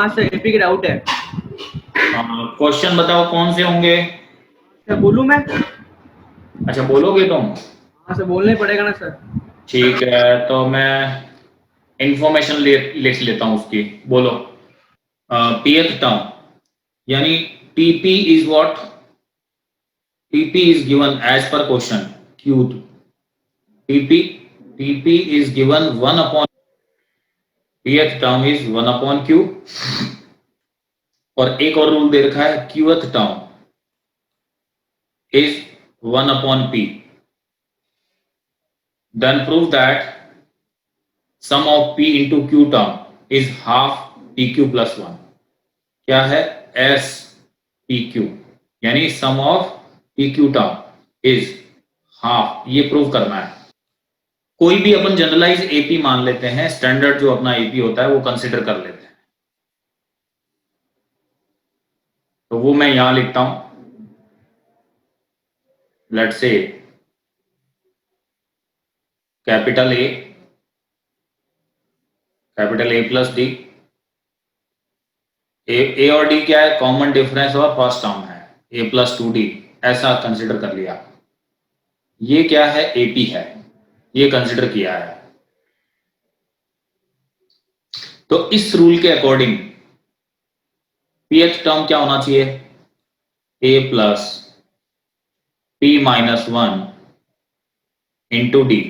हाँ sir, AP के doubt है। क्वेश्चन बताओ कौन से होंगे। सर बोलूँ मैं? अच्छा बोलोगे तुम? हाँ सर, बोलना ही पड़ेगा ना सर। ठीक है, तो मैं इंफॉर्मेशन लिख लेता हूँ उसकी। बोलो। पीएथ टर्म यानी TP is what? TP is given as per question q. TP is given 1 upon pth term is 1 upon q. और एक और रूल दे रखा है qth term is 1 upon p. Then prove that sum of p into q term is half pq plus 1. क्या है? s pq यानी sum of pq term is half, ये प्रूव करना है। कोई भी अपन जनरलाइज एपी मान लेते हैं, स्टैंडर्ड जो अपना एपी होता है वो कंसिडर कर लेते हैं। तो वो मैं यहां लिखता हूं। Let's say capital A plus D. A और डी क्या है? कॉमन डिफरेंस और फर्स्ट टर्म है, ए प्लस 2d, ऐसा कंसिडर कर लिया। ये क्या है? एपी है, ये कंसिडर किया है। तो इस रूल के अकॉर्डिंग पीएच टर्म क्या होना चाहिए? A plus P minus 1 into D.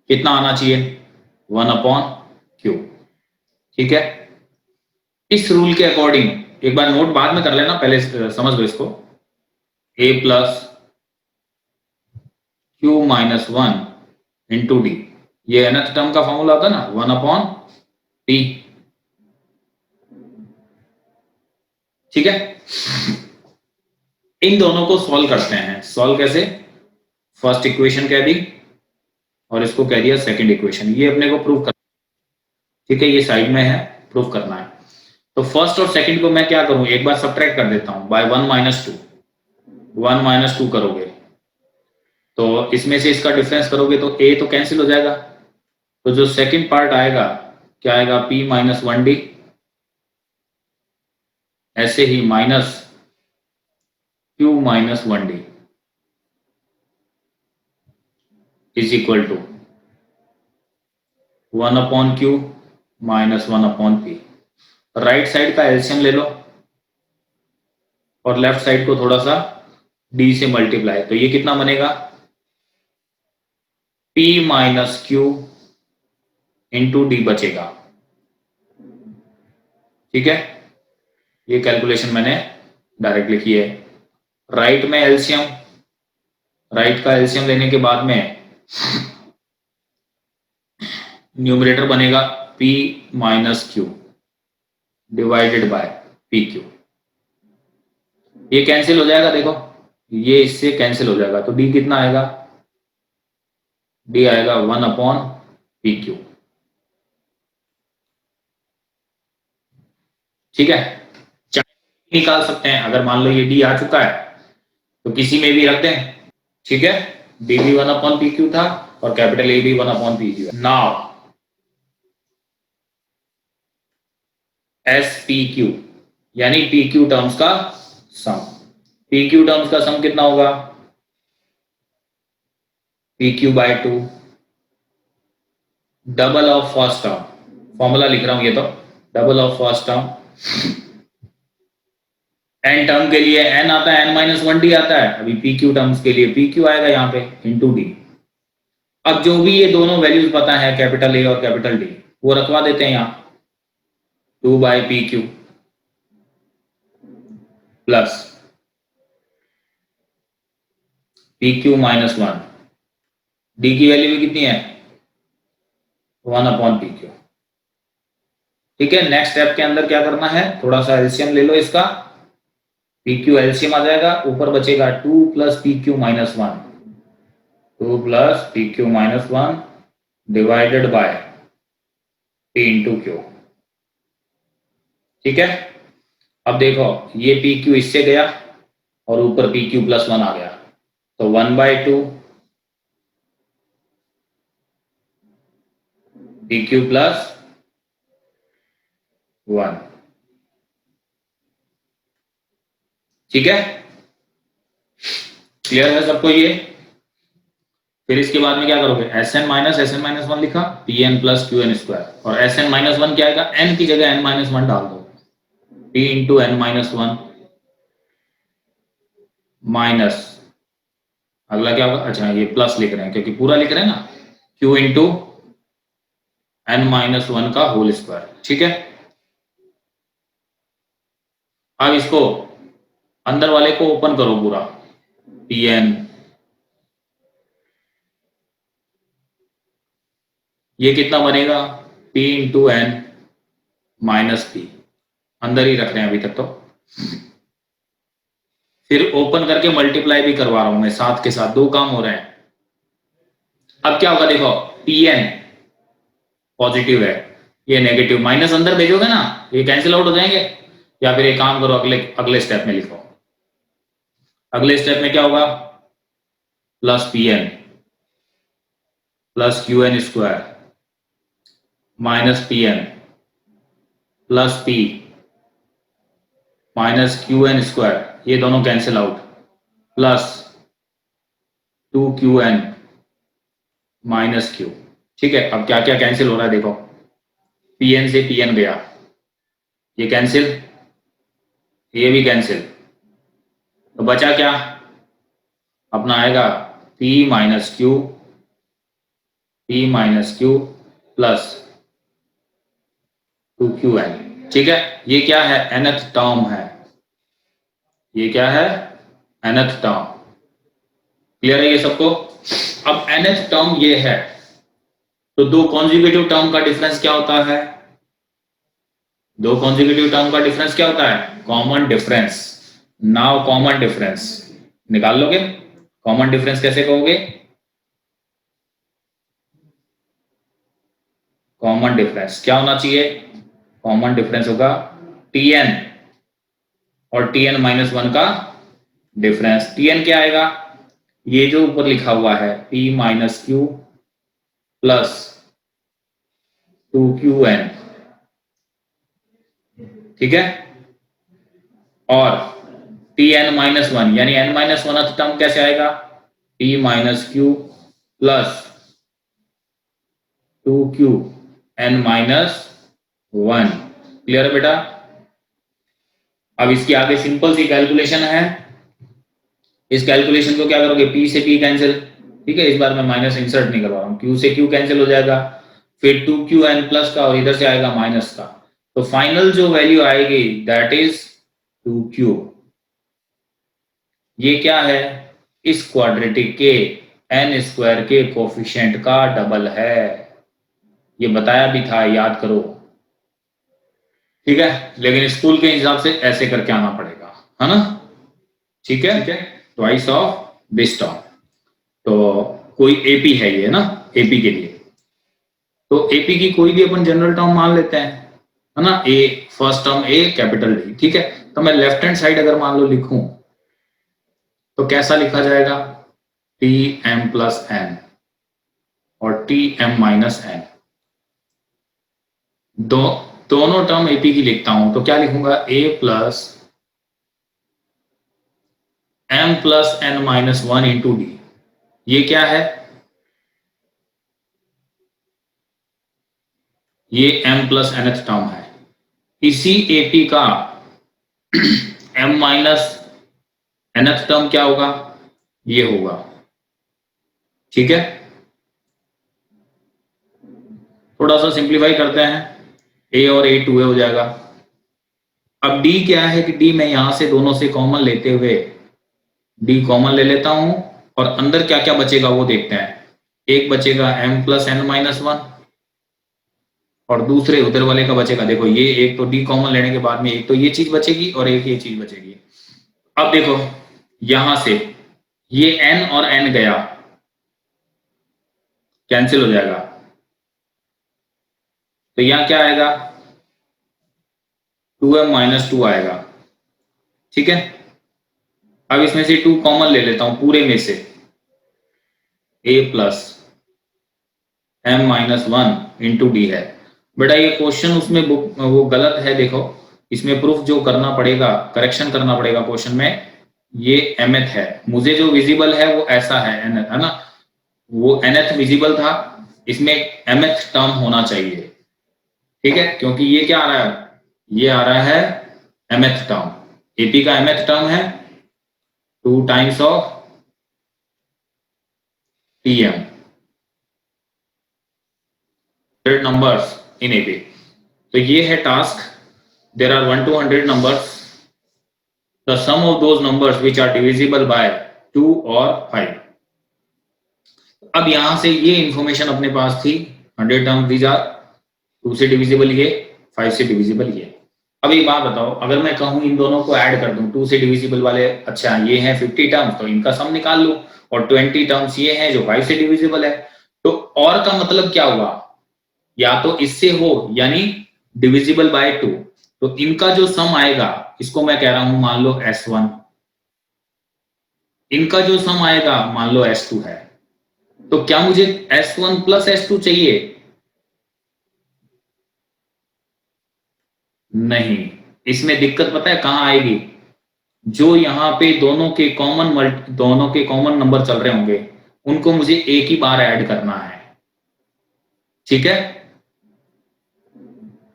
कितना आना चाहिए? 1 अपॉन क्यू। ठीक है, इस रूल के अकॉर्डिंग एक बार नोट बाद में कर लेना, पहले समझ लो इसको। A plus q minus 1 into d, ये nth टर्म का फॉर्मूला होता है ना, 1 अपॉन पी। ठीक है, इन दोनों को सॉल्व करते हैं। सॉल्व कैसे? फर्स्ट इक्वेशन कह दी और इसको कह दिया सेकंड इक्वेशन, ये अपने को प्रूव कर। ठीक है, ये साइड में है, प्रूव करना है। तो फर्स्ट और सेकंड को मैं क्या करूं, एक बार सब्ट्रैक्ट कर देता हूं बाय 1 माइनस 2। 1 माइनस 2 करोगे तो इसमें से इसका डिफरेंस करोगे तो ए तो कैंसिल हो जाएगा। तो जो सेकंड पार्ट आएगा क्या आएगा? p माइनस 1d, ऐसे ही minus q minus 1d is equal to 1 upon q minus 1 upon p. Right side का एलसीएम ले लो और लेफ्ट साइड को थोड़ा सा d से मल्टीप्लाई, तो ये कितना बनेगा? p minus Q into D बचेगा। ठीक है, ये कैलकुलेशन मैंने डायरेक्टली की है। राइट में एलसीएम, राइट का एलसीएम लेने के बाद में न्यूमरेटर बनेगा p minus Q divided by P Q. ये कैंसिल हो जाएगा, देखो ये इससे कैंसिल हो जाएगा, तो d कितना आएगा? d आएगा 1 अपॉन पी क्यू। ठीक है, निकाल सकते हैं। अगर मान लो ये d आ चुका है तो किसी में भी रख दें। ठीक है, d भी 1 अपॉन पी क्यू था और कैपिटल ए भी 1 upon p q. Now S p q यानी पी क्यू टर्म्स का सम। पी क्यू टर्म्स का सम कितना होगा? P q by 2 double of first term, formula लिख रहा हूं ये तो, double of first term. N term के लिए एन आता है, एन माइनस 1d आता है। अभी पी क्यू टर्म्स के लिए पी क्यू आएगा यहाँ पे इंटू डी। अब जो भी ये दोनों वैल्यूज पता है, कैपिटल ए और कैपिटल डी, वो रखवा देते हैं यहाँ। 2 by P Q plus P Q minus 1, D की वैल्यू भी कितनी है? 1 अपॉन पी क्यू। ठीक है, नेक्स्ट स्टेप के अंदर क्या करना है, थोड़ा सा एलसीएम ले लो इसका। पी क्यू एलसीएम आ जाएगा, ऊपर बचेगा 2 plus P Q minus 1, 2 plus P Q minus 1 divided by P into Q. ठीक है, अब देखो ये पी क्यू इससे गया और ऊपर पी क्यू प्लस 1 आ गया, तो 1 बाय 2 पी क्यू प्लस 1। ठीक है, क्लियर है सबको ये? फिर इसके बाद में क्या करोगे, Sn माइनस वन लिखा, Pn प्लस Qn स्क्वायर, और Sn माइनस वन क्या आएगा, n की जगह n माइनस वन डाल दो, P into n minus one minus, अगला क्या होगा, अच्छा ये प्लस लिख रहे हैं क्योंकि पूरा लिख रहे हैं ना, Q into n minus one का होल स्क्वायर। ठीक है, अब इसको अंदर वाले को ओपन करो पूरा, Pn, ये कितना बनेगा, P into n minus P, अंदर ही रख रहे हैं अभी तक तो, फिर ओपन करके मल्टीप्लाई भी करवा रहा हूं मैं साथ के साथ, दो काम हो रहे हैं। अब क्या होगा देखो, Pn पॉजिटिव है, ये नेगेटिव, माइनस अंदर भेजोगे ना, ये कैंसिल आउट हो जाएंगे। या फिर एक काम करो, अगले स्टेप में लिखो, अगले स्टेप में क्या होगा, plus Pn plus Qn square minus Pn plus P minus Qn square, ये दोनों cancel out, plus 2Qn minus Q। ठीक है, अब क्या क्या कैंसिल हो रहा है देखो, Pn से Pn गया, ये कैंसिल, ये भी कैंसिल, तो बचा क्या अपना, आएगा P minus Q plus 2Qn। ठीक है, ये क्या है, nth टर्म है, ये क्या है, nth टर्म। क्लियर है ये सबको? अब nth टर्म ये है, तो दो कॉन्जुगेटिव टर्म का डिफरेंस क्या होता है, दो कॉन्जुगेटिव टर्म का डिफरेंस क्या होता है, common difference. Now common difference निकाल लोगे, कॉमन डिफरेंस कैसे कहोगे, कॉमन डिफरेंस क्या होना चाहिए, कॉमन डिफरेंस होगा Tn और Tn माइनस वन का डिफरेंस। Tn क्या आएगा, ये जो ऊपर लिखा हुआ है P minus Q plus 2Qn। ठीक है, और Tn माइनस वन यानी n माइनस वन टर्म कैसे आएगा, P minus Q plus 2Qn minus one. Clear है बेटा? अब इसकी आगे सिंपल सी कैलकुलेशन है, इस कैलकुलेशन को क्या करोगे, P से P कैंसिल, ठीक है, इस बार मैं माइनस इंसर्ट नहीं करवा रहा हूं, Q से Q कैंसिल हो जाएगा, फिर 2Qn प्लस का और इधर से आएगा माइनस का, तो फाइनल जो वैल्यू आएगी दैट इज 2Q। ये क्या है, इस क्वाड्रेटिक के n स्क्वायर के कोफिशिएंट का डबल है, ये बताया भी था, याद करो। ठीक है, लेकिन स्कूल के हिसाब से ऐसे करके आना पड़ेगा, है ना? ठीक है, ट्वाइस ऑफ दिस टर्म। तो कोई एपी है ये ना, एपी के लिए, तो एपी की कोई भी अपन जनरल टर्म मान लेते हैं, है ना, ए फर्स्ट टर्म ए कैपिटल डी। ठीक है, तो मैं लेफ्ट हैंड साइड अगर मान लो लिखूं तो कैसा लिखा जाएगा, टी एम प्लस एन और टी एम माइनस एन, दोनों टर्म एपी की लिखता हूं तो क्या लिखूंगा, a plus m plus n minus one into d. ये क्या है, ये m प्लस nth टर्म है, इसी एपी का m माइनस nth टर्म क्या होगा, ये होगा। ठीक है, थोड़ा सा सिंप्लीफाई करते हैं, a और a 2a हो जाएगा। अब d क्या है कि d मैं यहां से दोनों से कॉमन लेते हुए d कॉमन ले लेता हूं, और अंदर क्या क्या बचेगा वो देखते हैं। एक बचेगा m plus n minus one, और दूसरे उधर वाले का बचेगा, देखो ये एक तो d कॉमन लेने के बाद में एक तो ये चीज बचेगी और एक ये चीज बचेगी। अब देखो यहां से ये n और n गया, कैंसिल हो जाएगा, तो यहां क्या आएगा, 2m माइनस टू आएगा। ठीक है, अब इसमें से 2 कॉमन ले लेता हूं पूरे में से, a plus m minus one into d है, बेटा ये क्वेश्चन उसमें वो गलत है, देखो इसमें प्रूफ जो करना पड़ेगा, करेक्शन करना पड़ेगा क्वेश्चन में, ये mth है, मुझे जो विजिबल है वो ऐसा है nth, है ना, वो nth विजिबल था, इसमें mth टर्म होना चाहिए, ठीक है, क्योंकि ये क्या आ रहा है, ये आ रहा है mth टर्म, AP का mth टर्म है 2 times of TM, 100 numbers in AP। तो ये है task, there are 1 to 100 numbers, the sum of those numbers which are divisible by 2 और 5। अब यहां से ये इंफॉर्मेशन अपने पास थी, 100 टर्म दीज आर 2 से डिविजिबल ये, 5 से डिविजिबल ये। अब एक बात बताओ, अगर मैं कहूं इन दोनों को ऐड कर दूं, 2 से डिविजिबल वाले, अच्छा ये हैं 50 टर्म्स, तो इनका सम निकाल लूं, और 20 टर्म्स ये हैं जो 5 से डिविजिबल है, तो और का मतलब क्या हुआ, या तो इससे हो यानी डिविजिबल बाय 2, तो इनका जो सम आएगा, इसको मैं कह रहा हूं मान लो S1, इनका जो सम आएगा मान लो S2 है, तो क्या मुझे S1 प्लस S2 चाहिए? नहीं, इसमें दिक्कत पता है कहां आएगी, जो यहाँ पे दोनों के कॉमन नंबर चल रहे होंगे, उनको मुझे एक ही बार ऐड करना है, ठीक है,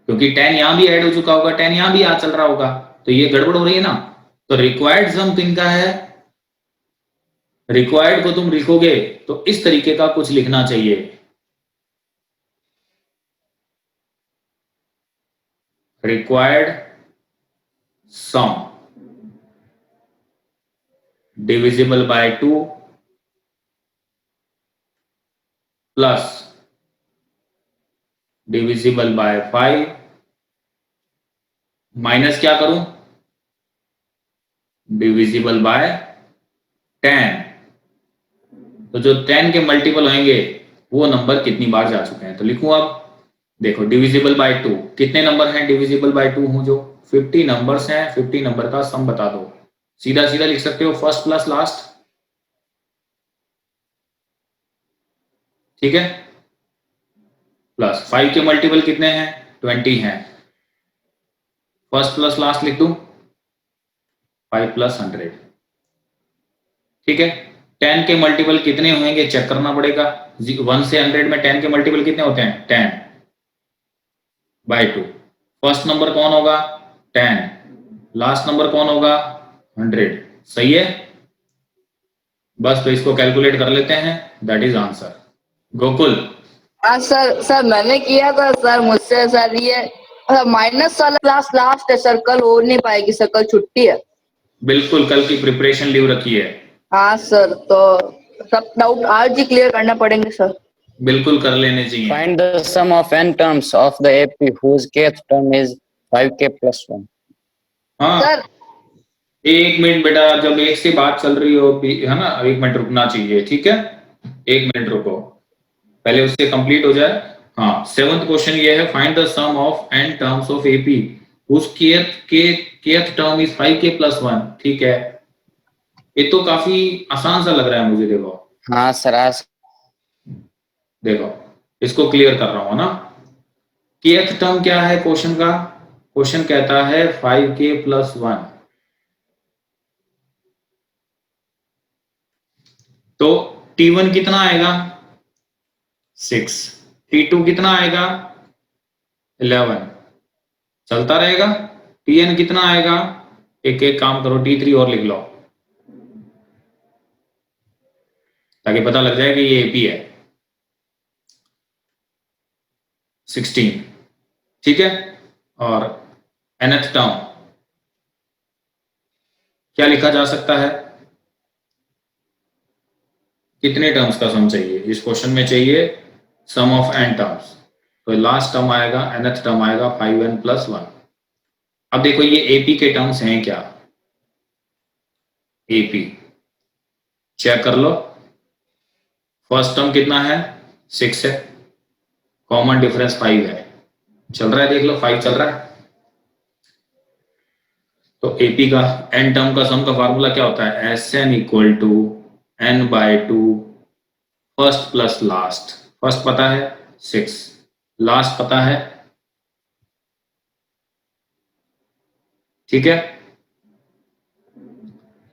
क्योंकि 10 यहां भी ऐड हो चुका होगा, 10 यहां भी आ चल रहा होगा, तो ये गड़बड़ हो रही है ना। तो रिक्वायर्ड सम तो इनका है, रिक्वायर्ड को तुम लिखोगे तो इस तरीके का कुछ लिखना चाहिए, required sum divisible by 2 plus divisible by 5 minus क्या करूं, डिविजिबल बाय 10। तो जो 10 के मल्टीपल होंगे वो नंबर कितनी बार जा चुके हैं, तो लिखूं अब, देखो डिविजिबल बाय 2, कितने नंबर हैं डिविजिबल बाय 2 हूं, जो 50 नंबर्स हैं, 50 नंबर का सम बता दो, सीधा सीधा लिख सकते हो फर्स्ट प्लस लास्ट, ठीक है, प्लस 5 के मल्टीपल कितने हैं, 20 हैं, फर्स्ट प्लस लास्ट लिख दूं 5 प्लस 100, ठीक है, 10 के मल्टीपल कितने होंगे चेक करना पड़ेगा, 1 से 100 में 10 के मल्टीपल कितने होते हैं, 10 बाय 2, फर्स्ट नंबर कौन होगा 10, लास्ट नंबर कौन होगा 100, सही है, बस तो इसको कैलकुलेट कर लेते हैं, दैट इज आंसर। गोकुल, हाँ सर, सर मैंने किया था सर, मुझसे सर ये माइनस वाला क्लास लास्ट है सर, कल हो नहीं पाएगी सर, कल छुट्टी है। बिल्कुल, कल की प्रिपरेशन लीव रखी है। हाँ सर, तो सब डाउट आज ही क्लियर करना पड़ेंगे सर। बिल्कुल कर लेने चाहिए। Find the sum of n terms of the AP whose kth term is 5k plus 1. हाँ सर एक मिनट बेटा, जब एक से बात चल रही हो है ना, 1 मिनट रुकना चाहिए, ठीक है, 1 मिनट रुको, पहले उससे कंप्लीट हो जाए। हाँ, 7th क्वेश्चन ये है, find the sum of n terms of AP whose kth term is 5k plus 1, ठीक है, ये तो काफी आसान सा लग रहा है मुझे, देखो हाँ सर, आज देखो इसको क्लियर कर रहा हूं ना, kth टर्म क्या है क्वेश्चन का, क्वेश्चन कहता है 5k plus 1, तो T1 कितना आएगा 6, T2 कितना आएगा 11, चलता रहेगा, Tn कितना आएगा, एक एक काम करो T3 और लिख लो ताकि पता लग जाए कि ये AP है, 16, ठीक है, और nth टर्म क्या लिखा जा सकता है, कितने टर्म्स का सम चाहिए इस क्वेश्चन में, चाहिए सम ऑफ n टर्म्स, तो लास्ट टर्म आएगा, nth टर्म आएगा 5n plus 1। अब देखो ये AP के टर्म्स हैं क्या, AP चेक कर लो, फर्स्ट टर्म कितना है 6 है, कॉमन डिफरेंस 5 है, चल रहा है, देख लो 5 चल रहा है, तो AP का n टर्म का सम का फार्मूला क्या होता है, Sn equal to n by 2 first plus last, first पता है 6, लास्ट पता है ठीक है,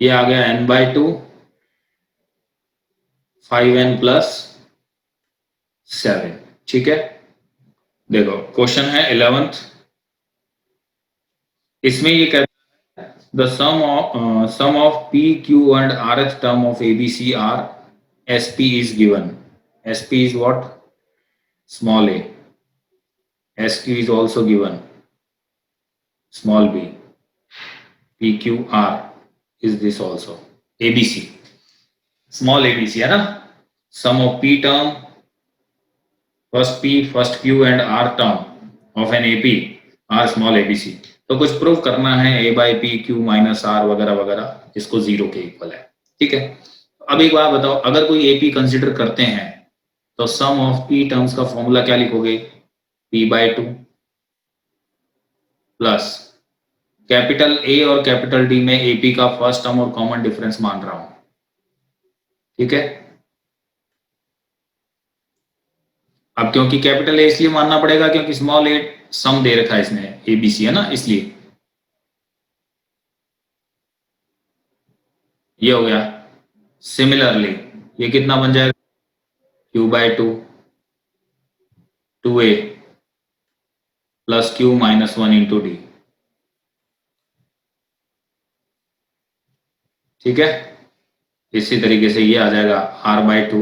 ये आ गया n/2 5n + 7। ठीक है, देखो क्वेश्चन है 11th, इसमें ये कहता है the sum of p q and rth term of abc are sp is given. Sp is what? Small a. Sq is also given, small b. p q r is this also, abc, small abc है ना. sum of p term, first p, first q and r term of an ap are small abc. तो कुछ prove करना है a by p q minus r वगैरह वगैरह, जिसको 0 के इक्वल है. ठीक है, अब एक बात बताओ, अगर कोई ap कंसिडर करते हैं तो सम ऑफ p टर्म्स का फॉर्मूला क्या लिखोगे? p/2 प्लस कैपिटल A और कैपिटल D में AP का फर्स्ट टर्म और कॉमन डिफरेंस मान रहा हूं. ठीक है, अब क्योंकि कैपिटल A इसलिए मानना पड़ेगा क्योंकि स्मॉल a सम दे रखा है इसने, ABC है ना, इसलिए ये हो गया. सिमिलरली ये कितना बन जाएगा? q/2 2a plus q - 1 into d. ठीक है, इसी तरीके से ये आ जाएगा r/2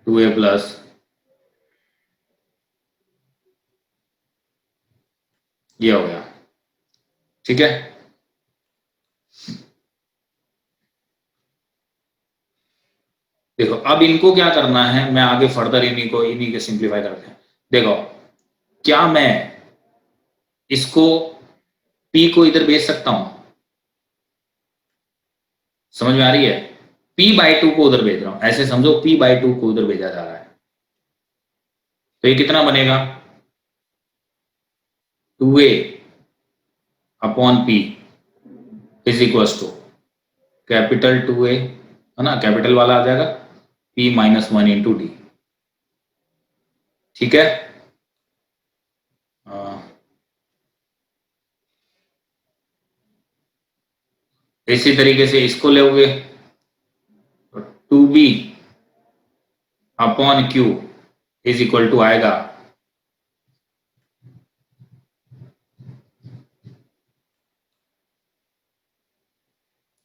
2a प्लस ये हो गया. ठीक है, देखो अब इनको क्या करना है, मैं आगे फर्दर इन्हीं के सिंप्लीफाई करते हैं. देखो क्या मैं इसको p को इधर भेज सकता हूं? समझ में आ रही है? p/2 को उधर भेज रहा हूं, ऐसे समझो p/2 को उधर भेजा जा रहा है. तो ये कितना बनेगा? 2a upon p is equal to capital 2a है ना, कैपिटल वाला आ जाएगा, p - 1 इंटू d. ठीक है, इसी तरीके से इसको लोगे 2b upon q is equal to आएगा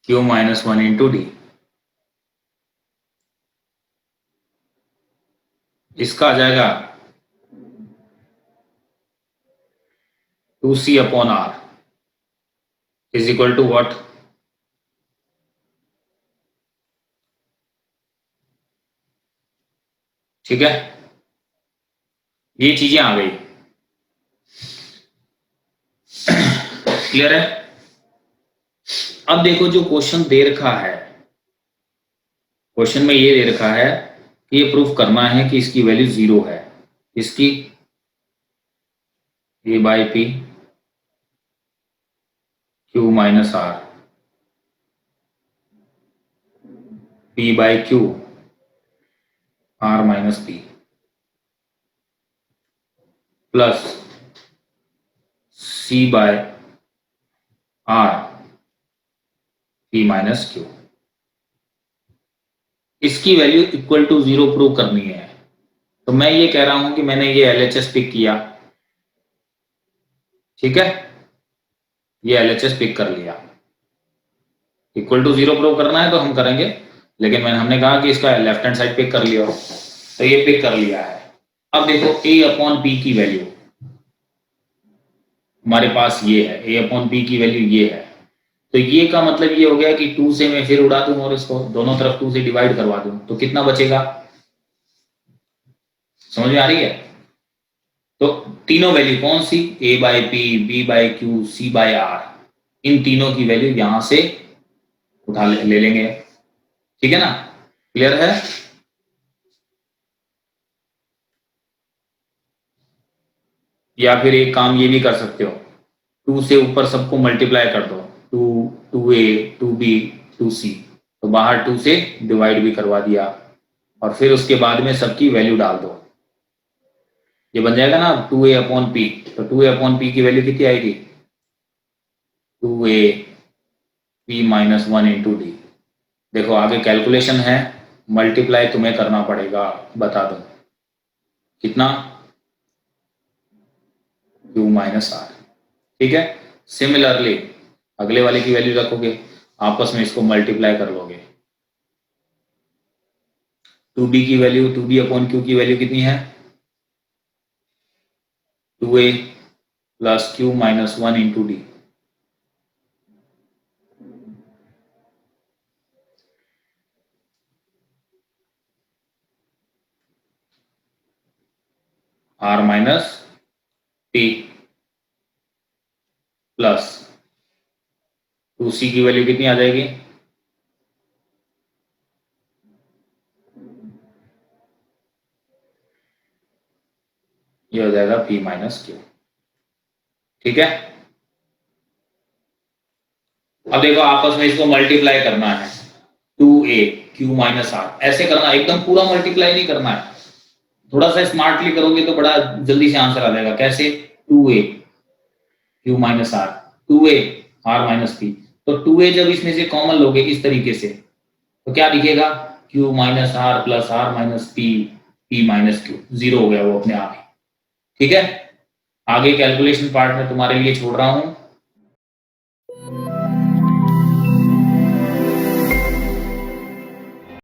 q - 1 इंटू d. इसका आ जाएगा 2c upon r is equal to what? ठीक है, ये चीजें आ गई. क्लियर है? अब देखो जो क्वेश्चन दे रखा है, क्वेश्चन में ये दे रखा है कि ये प्रूफ करना है कि इसकी वैल्यू 0 है. इसकी a/p q - r p/q r - p plus c/r p - q. इसकी वैल्यू इक्वल टू 0 प्रूव करनी है. तो मैं ये कह रहा हूं कि मैंने ये LHS पिक किया. ठीक है, ये LHS पिक कर लिया. इक्वल टू 0 प्रूव करना है तो हम करेंगे, लेकिन हमने कहा कि इसका लेफ्ट हैंड साइड पिक कर लिया, तो ये पिक कर लिया है. अब देखो a अपॉन p की वैल्यू हमारे पास ये है, a अपॉन p की वैल्यू ये है. तो ये का मतलब ये हो गया कि 2 से मैं फिर उड़ा दूं और इसको दोनों तरफ 2 से डिवाइड करवा दूं, तो कितना बचेगा? समझ में आ रही है? तो तीनों वैल्यू कौन सी? a/p, b/q, c/r, इन तीनों की वैल्यू यहां से उठा ले लेंगे. ठीक है ना? क्लियर है? या फिर एक काम ये भी कर सकते हो, 2 से ऊपर सबको मल्टीप्लाई कर दो, 2a 2b 2c, तो बाहर 2 से डिवाइड भी करवा दिया और फिर उसके बाद में सबकी वैल्यू डाल दो. ये बन जाएगा ना 2a अपॉन पी, तो 2a अपॉन पी की वैल्यू कितनी आएगी 2a p minus 1 into D. देखो आगे कैलकुलेशन है, मल्टीप्लाई तुम्हें करना पड़ेगा, बता दो कितना q माइनस आर। ठीक है, सिमिलरली अगले वाले की वैल्यू रखोगे, आपस में इसको मल्टीप्लाई कर लोगे। 2b की वैल्यू 2b अपॉन q की वैल्यू कितनी है 2a plus q minus 1 into D. r minus p plus 2c की वैल्यू कितनी आ जाएगी ये हो जाएगा p माइनस q। ठीक है, अब देखो आपस में इसको मल्टीप्लाई करना है 2a q माइनस आर, ऐसे करना, एकदम पूरा मल्टीप्लाई नहीं करना है, थोड़ा सा स्मार्टली करोगे तो बड़ा जल्दी से आंसर आ जाएगा। कैसे 2a q minus r 2a r minus p, तो 2a जब इसमें से कॉमन लोगे इस तरीके से तो क्या दिखेगा q minus r plus r minus p p minus q, zero हो गया वो अपने आप ही। ठीक है, आगे कैलकुलेशन पार्ट में तुम्हारे लिए छोड़ रहा हूं,